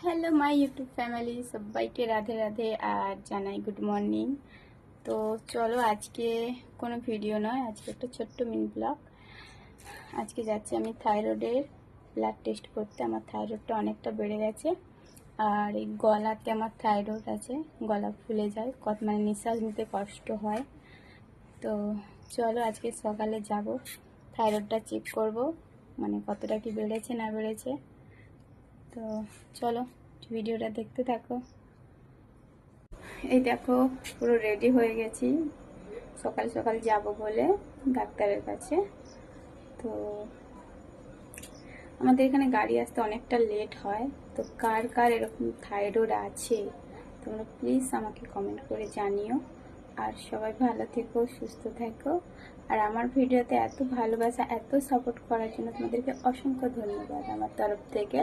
Hello my YouTube family, সবাইকে রাধে রাধে আর জানাই good morning. তো চলো, আজকে কোনো ভিডিও নয়, আজকে একটা ছোট্ট মিনি ব্লগ। আজকে যাচ্ছি আমি থাইরয়েডের ব্লাড টেস্ট করতে। আমার থাইরয়েডটা অনেকটা বেড়ে গেছে, আর এই গলাতে আমার থাইরয়েড আছে, গলা ফুলে যায়, মানে নিঃশ্বাস নিতে কষ্ট হয়। তো চলো, আজকে সকালে যাব, থাইরয়েডটা চেক করব, মানে কতটা কি বেড়েছে না বেড়েছে। তো চলো, ভিডিওটা দেখতে থাকো। এই দেখো, পুরো রেডি হয়ে গেছি সকাল সকাল যাব বলে ডাক্তারের কাছে। তো আমাদের এখানে গাড়ি আসতে অনেকটা লেট হয়। তো কার কার এরকম থাইরয়েড আছে তোমরা প্লিজ আমাকে কমেন্ট করে জানিও। আর সবাই ভালো থেকো, সুস্থ থেকো। আর আমার ভিডিওতে এত ভালোবাসা, এত সাপোর্ট করার জন্য তোমাদেরকে অসংখ্য ধন্যবাদ আমার তরফ থেকে।